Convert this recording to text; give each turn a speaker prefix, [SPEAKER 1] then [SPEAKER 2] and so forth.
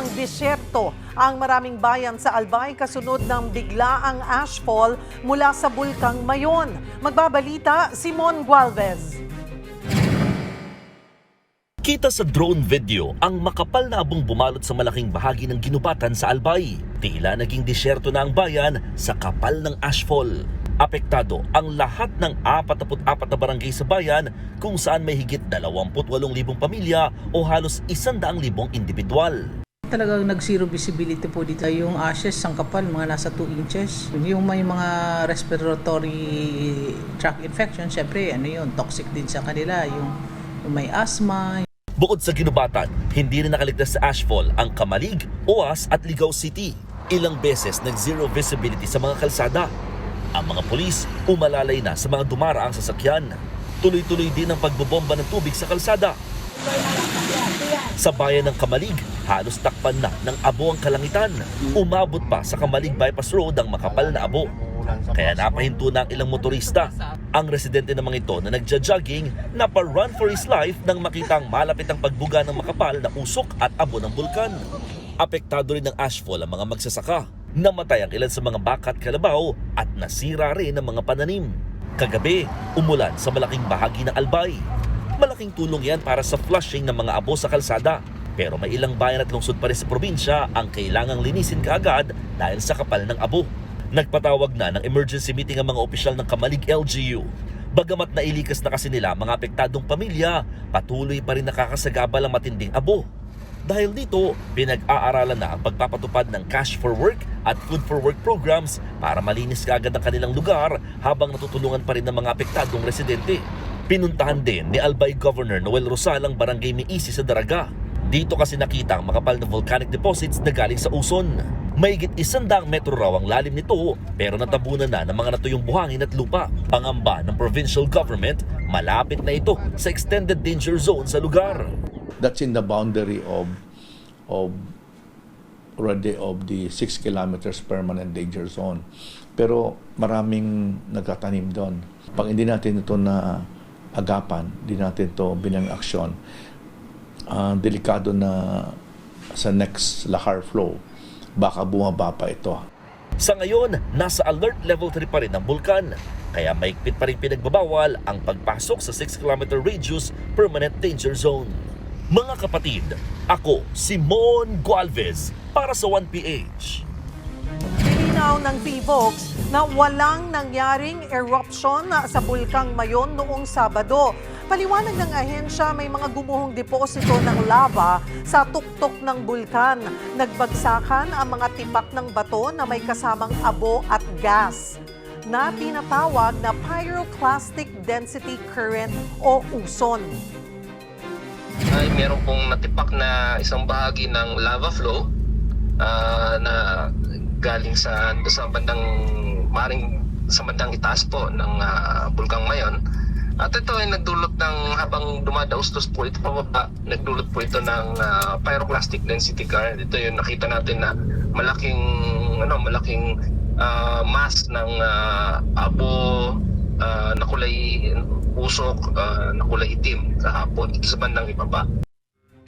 [SPEAKER 1] Tuluyang disyerto ang maraming bayan sa Albay kasunod ng biglaang ashfall mula sa Bulkang Mayon. Magbabalita, Simon Gualvez.
[SPEAKER 2] Kita sa drone video ang makapal na abong bumalot sa malaking bahagi ng ginubatan sa Albay. Tila naging disyerto na ang bayan sa kapal ng ashfall. Apektado ang lahat ng 44 na barangay sa bayan kung saan may higit 28,000 pamilya o halos 100,000 individual.
[SPEAKER 3] Talagang nag-zero visibility po dito. Yung ashes, ang kapal, mga nasa 2 inches. Yung may mga respiratory tract infection, syempre, toxic din sa kanila. Yung may asthma.
[SPEAKER 2] Bukod sa ginubatan, hindi rin nakaligtas sa ashfall ang Kamalig, Oas at Ligao City. Ilang beses nag-zero visibility sa mga kalsada. Ang mga pulis umalalay na sa mga dumaraang sasakyan. Tuloy-tuloy din ang pagbobomba ng tubig sa kalsada. Sa bayan ng Kamalig, halos takpan na ng abo ang kalangitan. Umabot pa sa Kamalig Bypass Road ang makapal na abo. Kaya napahinto na ang ilang motorista. Ang residente ng mga ito na nagja-jogging napa-run for his life nang makitang malapit ang pagbuga ng makapal na usok at abo ng bulkan. Apektado rin ng ashfall ang mga magsasaka. Namatay ang ilan sa mga baka at kalabaw at nasira rin ang mga pananim. Kagabi, umulan sa malaking bahagi ng Albay. Malaking tulong yan para sa flushing ng mga abo sa kalsada. Pero may ilang bayan at lungsod pa rin sa probinsya ang kailangang linisin kaagad dahil sa kapal ng abo. Nagpatawag na ng emergency meeting ang mga opisyal ng Kamalig LGU. Bagamat nailikas na kasi nila mga apektadong pamilya, patuloy pa rin nakakasagabal ang matinding abo. Dahil dito, pinag-aaralan na ang pagpapatupad ng Cash for Work at Food for Work programs para malinis kaagad ang kanilang lugar habang natutulungan pa rin ng mga apektadong residente. Pinuntahan din ni Albay Governor Noel Rosal ang barangay Miisi sa Daraga. Dito kasi nakita ang makapal na volcanic deposits na galing sa Uson. Mahigit 100 metro raw ang lalim nito pero natabunan na ng mga natuyong buhangin at lupa. Pangamba ng provincial government, malapit na ito sa extended danger zone sa lugar.
[SPEAKER 4] That's in the boundary of the 6 kilometers permanent danger zone. Pero maraming nagtatanim doon. Pag hindi natin ito na agapan, hindi natin ito bilang aksyon, delikado na sa next lahar flow, baka bumaba pa ito.
[SPEAKER 2] Sa ngayon, nasa alert level 3 pa rin ang bulkan. Kaya maigpit pa rin pinagbabawal ang pagpasok sa 6-kilometer radius permanent danger zone. Mga kapatid, ako, Simon Gualvez, para sa 1PH.
[SPEAKER 1] Nilinaw ng PVOX na walang nangyaring eruption sa Bulkang Mayon noong Sabado. Paliwanag ng ahensya, may mga gumuhong deposito ng lava sa tuktok ng bulkan. Nagbagsakan ang mga tipak ng bato na may kasamang abo at gas na tinatawag na pyroclastic density current o uson.
[SPEAKER 5] Ay meron pong natipak na isang bahagi ng lava flow na galing sa bandang itaas po ng Bulkang Mayon. At ito ay nagdulot ng, habang dumadaustos po ito pababa, nagdulot po ito ng pyroclastic density current. Ito yung nakita natin na malaking mass ng abo na kulay usok, na kulay itim kahapon dito sa bandang ibaba.